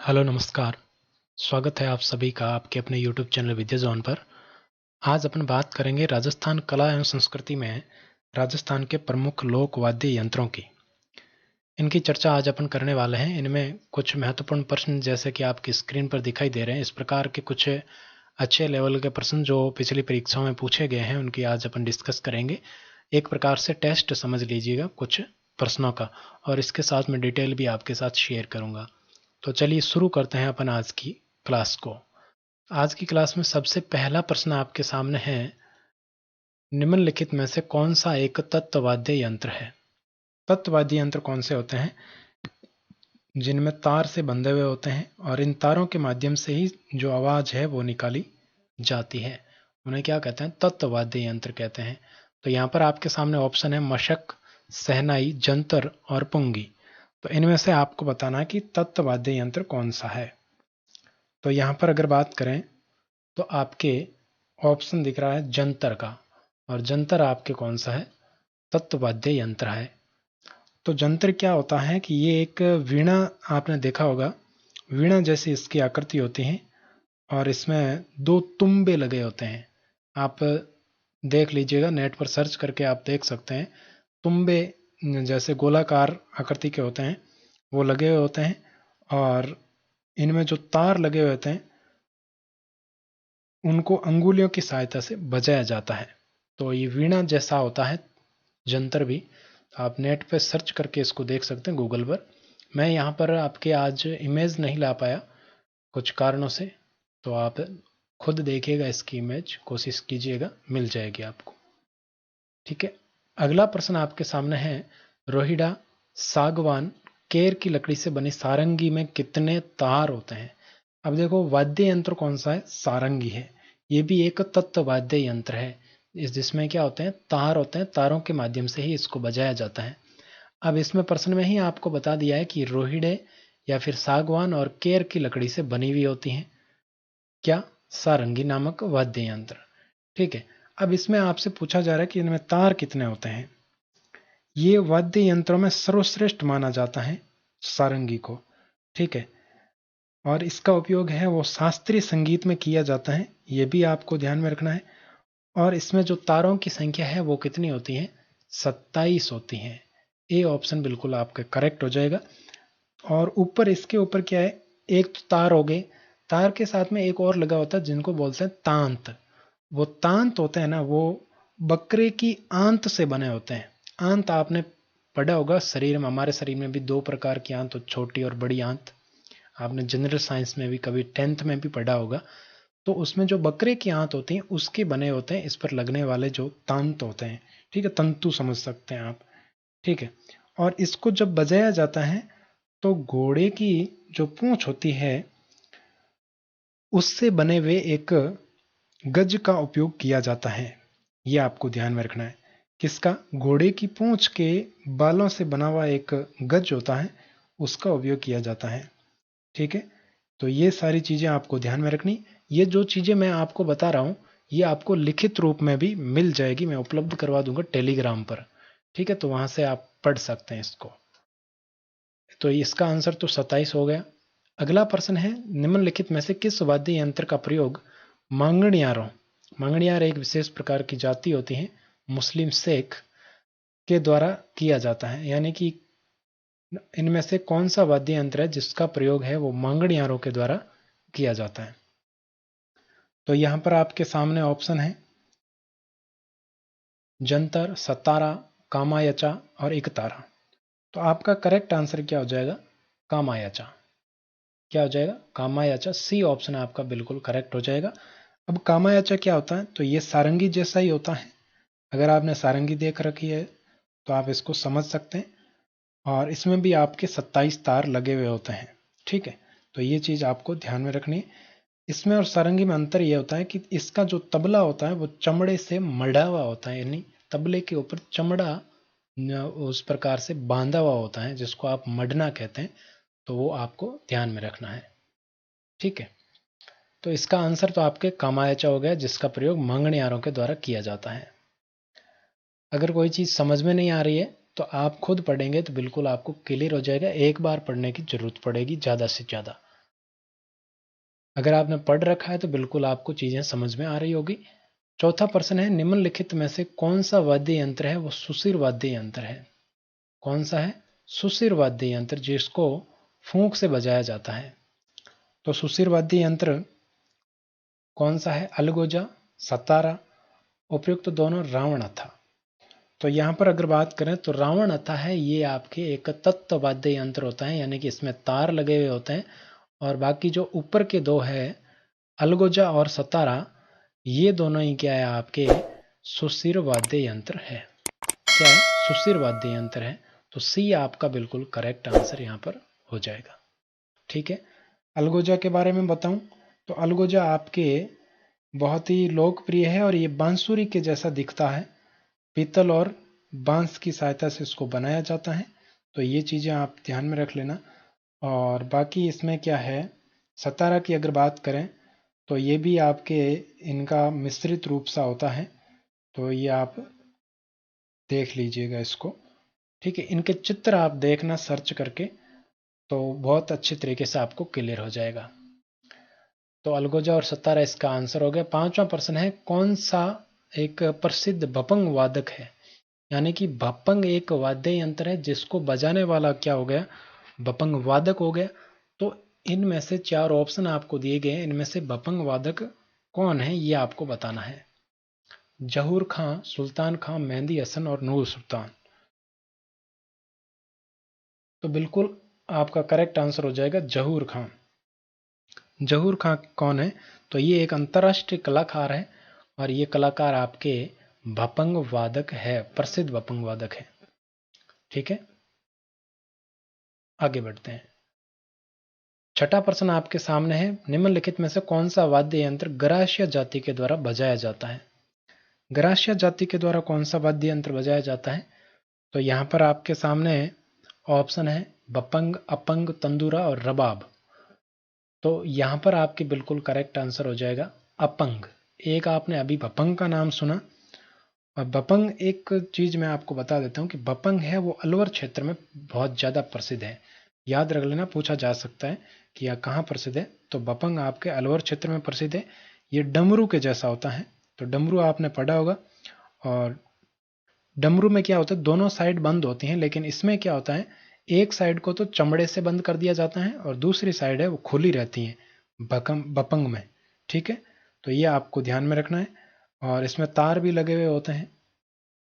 Hello नमस्कार। स्वागत है आप सभी का आपके अपने यूट्यूब चैनल विद्या जोन पर। आज अपन बात करेंगे राजस्थान कला एवं संस्कृति में राजस्थान के प्रमुख लोक वाद्य यंत्रों की। इनकी चर्चा आज अपन करने वाले हैं। इनमें कुछ महत्वपूर्ण प्रश्न जैसे कि आपकी स्क्रीन पर दिखाई दे रहे हैं, इस प्रकार के कुछ अच्छे लेवल के प्रश्न जो पिछली परीक्षाओं में पूछे गए हैं उनकी आज अपन डिस्कस करेंगे। एक प्रकार से टेस्ट समझ लीजिएगा कुछ प्रश्नों का, और इसके साथ में डिटेल भी आपके साथ शेयर करूंगा। तो चलिए शुरू करते हैं अपन आज की क्लास को। आज की क्लास में सबसे पहला प्रश्न आपके सामने है, निम्नलिखित में से कौन सा एक तत्ववाद्य यंत्र है। तत्ववाद्य यंत्र कौन से होते हैं? जिनमें तार से बंधे हुए होते हैं और इन तारों के माध्यम से ही जो आवाज है वो निकाली जाती है, उन्हें क्या कहते हैं? तत्ववाद्य यंत्र कहते हैं। तो यहाँ पर आपके सामने ऑप्शन है मशक, सहनाई, जंतर और पुंगी। तो इनमें से आपको बताना है कि तत्ववाद्य यंत्र कौन सा है। तो यहाँ पर अगर बात करें तो आपके ऑप्शन दिख रहा है जंतर का, और जंतर आपके कौन सा है? तत्ववाद्य यंत्र है। तो जंतर क्या होता है कि ये एक वीणा, आपने देखा होगा वीणा जैसी इसकी आकृति होती है और इसमें दो तुम्बे लगे होते हैं। आप देख लीजिएगा, नेट पर सर्च करके आप देख सकते हैं। तुम्बे जैसे गोलाकार आकृति के होते हैं, वो लगे हुए होते हैं और इनमें जो तार लगे हुए होते हैं उनको अंगुलियों की सहायता से बजाया जाता है। तो ये वीणा जैसा होता है जंतर भी। आप नेट पे सर्च करके इसको देख सकते हैं गूगल पर। मैं यहाँ पर आपके आज इमेज नहीं ला पाया कुछ कारणों से, तो आप खुद देखिएगा इसकी इमेज, कोशिश कीजिएगा, मिल जाएगी आपको। ठीक है। अगला प्रश्न आपके सामने है, रोहिड़ा, सागवान, केर की लकड़ी से बनी सारंगी में कितने तार होते हैं? अब देखो, वाद्य यंत्र कौन सा है? सारंगी है। ये भी एक तत्व वाद्य यंत्र है, जिसमें क्या होते हैं? तार होते हैं, तारों के माध्यम से ही इसको बजाया जाता है। अब इसमें प्रश्न में ही आपको बता दिया है कि रोहिड़े या फिर सागवान और केर की लकड़ी से बनी हुई होती हैं क्या? सारंगी नामक वाद्य यंत्र। ठीक है। अब इसमें आपसे पूछा जा रहा है कि इनमें तार कितने होते हैं। ये वाद्य यंत्रों में सर्वश्रेष्ठ माना जाता है सारंगी को। ठीक है। और इसका उपयोग है वो शास्त्रीय संगीत में किया जाता है, ये भी आपको ध्यान में रखना है। और इसमें जो तारों की संख्या है वो कितनी होती है? 27 होती हैं। ए ऑप्शन बिल्कुल आपका करेक्ट हो जाएगा। और ऊपर, इसके ऊपर क्या है? एक तो तार हो गए, तार के साथ में एक और लगा होता है जिनको बोलते हैं तांत। वो तांत होते हैं ना, वो बकरे की आंत से बने होते हैं। आंत आपने पढ़ा होगा, शरीर में, हमारे शरीर में भी दो प्रकार की आंत, छोटी और बड़ी आंत। आपने जनरल साइंस में भी कभी 10th में भी पढ़ा होगा। तो उसमें जो बकरे की आंत होती है उसके बने होते हैं इस पर लगने वाले जो तांत होते हैं। ठीक है, तंतु समझ सकते हैं आप। ठीक है। और इसको जब बजाया जाता है तो घोड़े की जो पूंछ होती है उससे बने हुए एक गज का उपयोग किया जाता है। यह आपको ध्यान में रखना है। किसका? घोड़े की पूंछ के बालों से बना हुआ एक गज होता है, उसका उपयोग किया जाता है। ठीक है। तो ये सारी चीजें आपको ध्यान में रखनी। ये जो चीजें मैं आपको बता रहा हूं ये आपको लिखित रूप में भी मिल जाएगी, मैं उपलब्ध करवा दूंगा टेलीग्राम पर। ठीक है, तो वहां से आप पढ़ सकते हैं इसको। तो इसका आंसर तो 27 हो गया। अगला प्रश्न है, निम्नलिखित में से किस वाद्य यंत्र का प्रयोग मांगणियारों, मांगणियार एक विशेष प्रकार की जाति होती है मुस्लिम शेख, के द्वारा किया जाता है? यानी कि इनमें से कौन सा वाद्य यंत्र है जिसका प्रयोग है वो मांगणियारों के द्वारा किया जाता है? तो यहां पर आपके सामने ऑप्शन है जंतर, सतारा, कामायचा और एकतारा। तो आपका करेक्ट आंसर क्या हो जाएगा? कामायचा। क्या हो जाएगा? कामायचा। सी ऑप्शन आपका बिल्कुल करेक्ट हो जाएगा। अब कामायचा क्या होता है? तो ये सारंगी जैसा ही होता है। अगर आपने सारंगी देख रखी है तो आप इसको समझ सकते हैं। और इसमें भी आपके 27 तार लगे हुए होते हैं। ठीक है, तो ये चीज आपको ध्यान में रखनी है। इसमें और सारंगी में अंतर यह होता है कि इसका जो तबला होता है वो चमड़े से मढ़ा हुआ होता है, यानी तबले के ऊपर चमड़ा उस प्रकार से बांधा हुआ होता है जिसको आप मढ़ना कहते हैं। तो वो आपको ध्यान में रखना है। ठीक है। तो इसका आंसर तो आपके कामायचा हो गया, जिसका प्रयोग मांगणियारों के द्वारा किया जाता है। अगर कोई चीज समझ में नहीं आ रही है तो आप खुद पढ़ेंगे तो बिल्कुल आपको क्लियर हो जाएगा। एक बार पढ़ने की जरूरत पड़ेगी ज्यादा से ज्यादा। अगर आपने पढ़ रखा है तो बिल्कुल आपको चीजें समझ में आ रही होगी। चौथा प्रश्न है, निम्नलिखित में से कौन सा वाद्य यंत्र है वो सुशिर वाद्य यंत्र है? कौन सा है? सुशिर वाद्य यंत्र, जिसको फूंक से बजाया जाता है। तो सुशिर वाद्य यंत्र कौन सा है? अलगोजा, सतारा, उपयुक्त दोनों, रावण अथा। तो यहां पर अगर बात करें तो रावण अथा है, ये आपके एक तत्व वाद्य यंत्र होता है, यानी कि इसमें तार लगे हुए होते हैं, और बाकी जो ऊपर के दो है अलगोजा और सतारा, ये दोनों ही क्या है? आपके सुशिर वाद्य यंत्र है। क्या है? सुशिर वाद्य यंत्र है। तो सी आपका बिल्कुल करेक्ट आंसर यहां पर हो जाएगा। ठीक है। अलगोजा के बारे में बताऊं तो अलगोजा आपके बहुत ही लोकप्रिय है और ये बांसुरी के जैसा दिखता है। पीतल और बांस की सहायता से इसको बनाया जाता है। तो ये चीजें आप ध्यान में रख लेना। और बाकी इसमें क्या है, सतारा की अगर बात करें तो ये भी आपके इनका मिश्रित रूप सा होता है। तो ये आप देख लीजिएगा इसको। ठीक है, इनके चित्र आप देखना सर्च करके, तो बहुत अच्छे तरीके से आपको क्लियर हो जाएगा। तो अलगोजा और सतारा इसका आंसर हो गया। पांचवा प्रश्न है, कौन सा एक प्रसिद्ध भपंग वादक है? यानी कि भपंग एक वाद्य यंत्र है जिसको बजाने वाला क्या हो गया? भपंग वादक हो गया। तो इनमें से चार ऑप्शन आपको दिए गए हैं, इनमें से भपंग वादक कौन है ये आपको बताना है। जहूर खां, सुल्तान खां, मेहंदी हसन और नूर सुल्तान। तो बिल्कुल आपका करेक्ट आंसर हो जाएगा जहूर खां। जहूर खां कौन है? तो ये एक अंतर्राष्ट्रीय कलाकार है, और ये कलाकार आपके भपंग वादक है, प्रसिद्ध भपंग वादक है। ठीक है, आगे बढ़ते हैं। छठा प्रश्न आपके सामने है, निम्नलिखित में से कौन सा वाद्य यंत्र गरासिया जाति के द्वारा बजाया जाता है? गरासिया जाति के द्वारा कौन सा वाद्य यंत्र बजाया जाता है? तो यहां पर आपके सामने ऑप्शन है बपंग, अपंग, तंदूरा और रबाब। तो यहां पर आपके बिल्कुल करेक्ट आंसर हो जाएगा अपंग। एक आपने अभी बपंग का नाम सुना, और बपंग एक चीज मैं आपको बता देता हूं कि बपंग है वो अलवर क्षेत्र में बहुत ज्यादा प्रसिद्ध है। याद रख लेना, पूछा जा सकता है कि यह कहाँ प्रसिद्ध है। तो बपंग आपके अलवर क्षेत्र में प्रसिद्ध है। ये डमरू के जैसा होता है। तो डमरू आपने पढ़ा होगा, और डमरू में क्या होता है, दोनों साइड बंद होती हैं, लेकिन इसमें क्या होता है, एक साइड को तो चमड़े से बंद कर दिया जाता है और दूसरी साइड है वो खुली रहती है बपंग में। ठीक है, तो ये आपको ध्यान में रखना है। और इसमें तार भी लगे हुए होते हैं,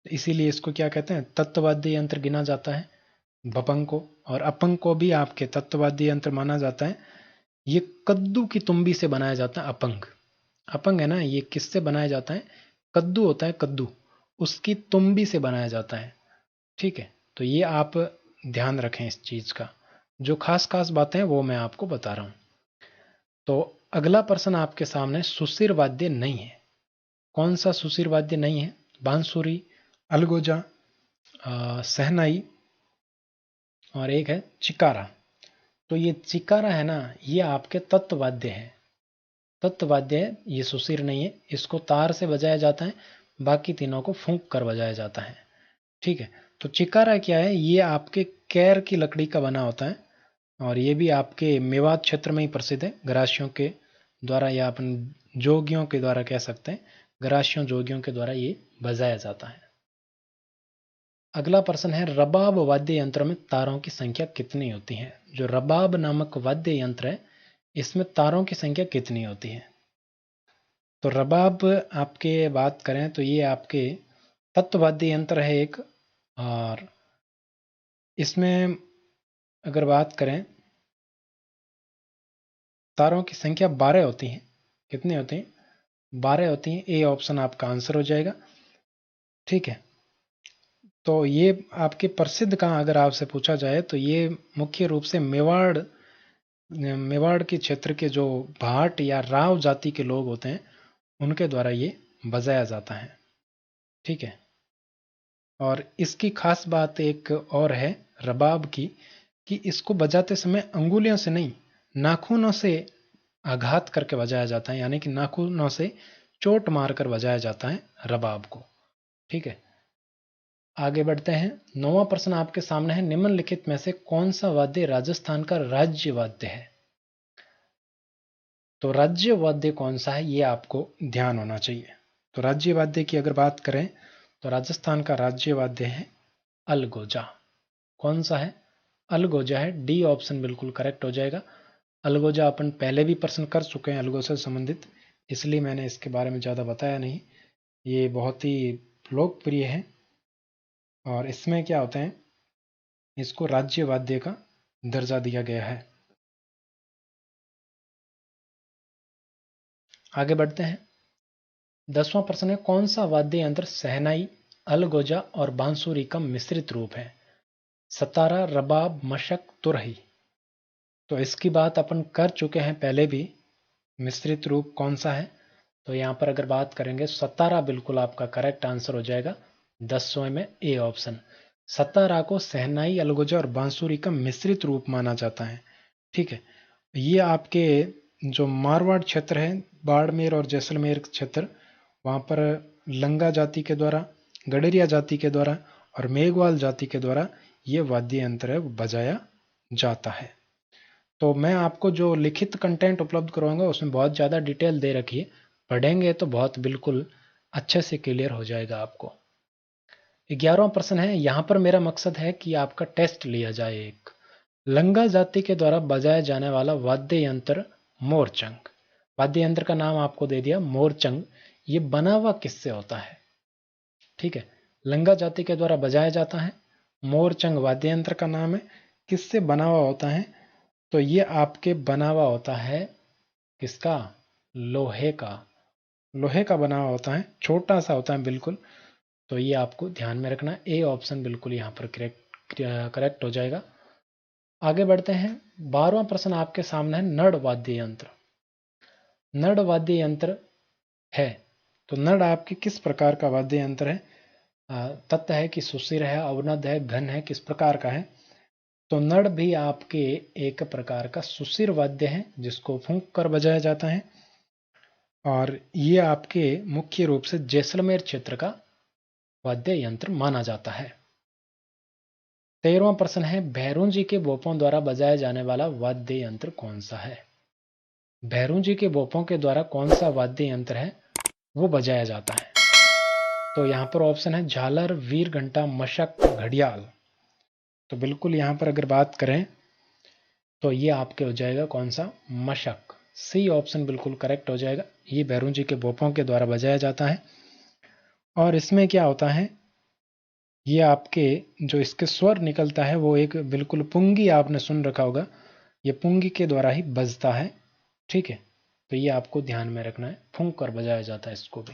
इसीलिए इसको क्या कहते हैं, तत्ववाद्य यंत्र गिना जाता है बपंग को। और अपंग को भी आपके तत्ववाद्य यंत्र माना जाता है। ये कद्दू की तुम्बी से बनाया जाता है अपंग। अपंग है ना, ये किससे बनाया जाता है? कद्दू होता है, कद्दू, उसकी तुम्बी से बनाया जाता है। ठीक है, तो ये आप ध्यान रखें इस चीज का। जो खास खास बातें हैं वो मैं आपको बता रहा हूं। तो अगला प्रश्न आपके सामने सुशिर वाद्य नहीं है। कौन सा सुशिर वाद्य नहीं है? बांसुरी, अलगोजा, सहनाई, और एक है चिकारा। तो ये चिकारा है ना, ये आपके तत्ववाद्य है। तत्ववाद्य है, ये सुशिर नहीं है। इसको तार से बजाया जाता है, बाकी तीनों को फूंक कर बजाया जाता है। ठीक है, तो चिकारा क्या है, ये आपके कैर की लकड़ी का बना होता है, और ये भी आपके मेवात क्षेत्र में ही प्रसिद्ध है। गरासियों के द्वारा, या अपन जोगियों के द्वारा कह सकते हैं, गरासियों जोगियों के द्वारा ये बजाया जाता है। अगला प्रश्न है, रबाब वाद्य यंत्र में तारों की संख्या कितनी होती है? जो रबाब नामक वाद्य यंत्र है, इसमें तारों की संख्या कितनी होती है? तो रबाब आपके बात करें तो ये आपके तत्ववाद्य यंत्र है एक, और इसमें अगर बात करें, तारों की संख्या 12 होती है। कितनी होती है? 12 होती है। ए ऑप्शन आपका आंसर हो जाएगा। ठीक है, तो ये आपके प्रसिद्ध कहाँ अगर आपसे पूछा जाए तो ये मुख्य रूप से मेवाड़ के क्षेत्र के जो भाट या राव जाति के लोग होते हैं, उनके द्वारा ये बजाया जाता है। ठीक है, और इसकी खास बात एक और है रबाब की, कि इसको बजाते समय अंगुलियों से नहीं, नाखूनों से आघात करके बजाया जाता है, यानी कि नाखूनों से चोट मारकर बजाया जाता है रबाब को। ठीक है, आगे बढ़ते हैं। नौवां प्रश्न आपके सामने है, निम्नलिखित में से कौन सा वाद्य राजस्थान का राज्य वाद्य है? तो राज्य वाद्य कौन सा है ये आपको ध्यान होना चाहिए। तो राज्य वाद्य की अगर बात करें तो राजस्थान का राज्य वाद्य है अलगोजा। कौन सा है? अलगोजा है। डी ऑप्शन बिल्कुल करेक्ट हो जाएगा। अलगोजा अपन पहले भी प्रश्न कर चुके हैं अलगोजा से संबंधित, इसलिए मैंने इसके बारे में ज़्यादा बताया नहीं। ये बहुत ही लोकप्रिय है और इसमें क्या होता है, इसको राज्य वाद्य का दर्जा दिया गया है। आगे बढ़ते हैं। 10वां प्रश्न है, कौन सा वाद्य यंत्र शहनाई, अलगोजा और बांसुरी का मिश्रित रूप है? सतारा, रबाब, मशक, तुरही। तो इसकी बात अपन कर चुके हैं पहले भी। मिश्रित रूप कौन सा है? तो यहां पर अगर बात करेंगे सतारा बिल्कुल आपका करेक्ट आंसर हो जाएगा। 10वें में ए ऑप्शन। सतारा को शहनाई, अलगोजा और बांसुरी का मिश्रित रूप माना जाता है। ठीक है, ये आपके जो मारवाड़ क्षेत्र है, बाड़मेर और जैसलमेर क्षेत्र, वहाँ पर लंगा जाति के द्वारा, गडरिया जाति के द्वारा और मेघवाल जाति के द्वारा ये वाद्य यंत्र है वो बजाया जाता है। तो मैं आपको जो लिखित कंटेंट उपलब्ध करवाऊंगा उसमें बहुत ज़्यादा डिटेल दे रखी है, पढ़ेंगे तो बहुत बिल्कुल अच्छे से क्लियर हो जाएगा आपको। 11वां प्रश्न है, यहाँ पर मेरा मकसद है कि आपका टेस्ट लिया जाए। एक लंगा जाति के द्वारा बजाया जाने वाला वाद्य यंत्र मोरचंग। वाद्य यंत्र का नाम आपको दे दिया मोरचंग। ये बना हुआ किससे होता है? ठीक है, लंगा जाति के द्वारा बजाया जाता है। मोरचंग वाद्य यंत्र का नाम है। किससे बना हुआ होता है? तो ये आपके बना हुआ होता है किसका? लोहे का। लोहे का बना हुआ होता है, छोटा सा होता है बिल्कुल। तो ये आपको ध्यान में रखना। ए ऑप्शन बिल्कुल यहाँ पर करेक्ट हो जाएगा। आगे बढ़ते हैं। 12वां प्रश्न आपके सामने है, नड़ वाद्य यंत्र। नड़ वाद्य यंत्र है तो नड़ आपके किस प्रकार का वाद्य यंत्र है? तत्व है कि सुशिर है, अवनद है, घन है, किस प्रकार का है? तो नड़ भी आपके एक प्रकार का सुशिर वाद्य है जिसको फूंक कर बजाया जाता है और ये आपके मुख्य रूप से जैसलमेर क्षेत्र का वाद्य यंत्र माना जाता है। 13वां प्रश्न है, भैरून जी के बोपों द्वारा बजाया जाने वाला वाद्य यंत्र कौन सा है? भैरून जी के बोपों के द्वारा कौन सा वाद्य यंत्र है वो बजाया जाता है? तो यहाँ पर ऑप्शन है झालर, वीर घंटा, मशक, घड़ियाल। तो बिल्कुल यहाँ पर अगर बात करें तो ये आपके हो जाएगा कौन सा? मशक। सी ऑप्शन बिल्कुल करेक्ट हो जाएगा। ये भैरून जी के बोपों के द्वारा बजाया जाता है और इसमें क्या होता है, ये आपके जो इसके स्वर निकलता है वो एक बिल्कुल पुंगी, आपने सुन रखा होगा, ये पुंगी के द्वारा ही बजता है। ठीक है, तो ये आपको ध्यान में रखना है, फूंक कर बजाया जाता है इसको भी।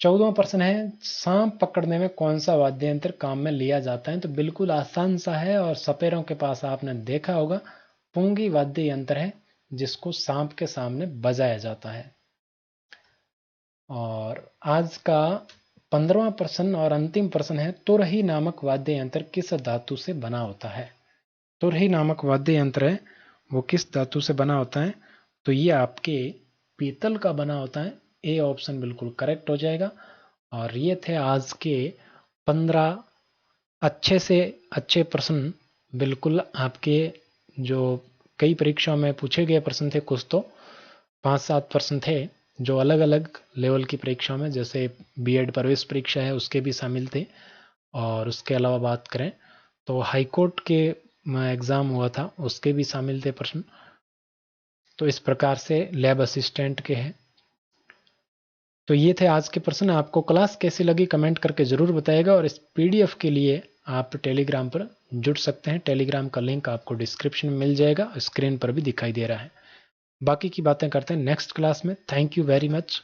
14वां प्रश्न है, सांप पकड़ने में कौन सा वाद्य यंत्र काम में लिया जाता है? तो बिल्कुल आसान सा है और सपेरों के पास आपने देखा होगा, पुंगी वाद्य यंत्र है जिसको सांप के सामने बजाया जाता है। और आज का 15वां प्रश्न और अंतिम प्रश्न है, तुरही नामक वाद्य यंत्र किस धातु से बना होता है? तुरही नामक वाद्य यंत्र है वो किस धातु से बना होता है? तो ये आपके पीतल का बना होता है। ए ऑप्शन बिल्कुल करेक्ट हो जाएगा। और ये थे आज के 15 अच्छे से अच्छे प्रश्न। बिल्कुल आपके जो कई परीक्षाओं में पूछे गए प्रश्न थे, कुछ तो 5-7 प्रश्न थे जो अलग अलग लेवल की परीक्षाओं में, जैसे बीएड प्रवेश परीक्षा है उसके भी शामिल थे। और उसके अलावा बात करें तो हाईकोर्ट के एग्ज़ाम हुआ था उसके भी शामिल थे प्रश्न। तो इस प्रकार से लैब असिस्टेंट के हैं। तो ये थे आज के प्रश्न। आपको क्लास कैसी लगी कमेंट करके ज़रूर बताइएगा और इस पीडीएफ के लिए आप टेलीग्राम पर जुड़ सकते हैं। टेलीग्राम का लिंक आपको डिस्क्रिप्शन में मिल जाएगा, स्क्रीन पर भी दिखाई दे रहा है। बाकी की बातें करते हैं नेक्स्ट क्लास में। Thank you very much.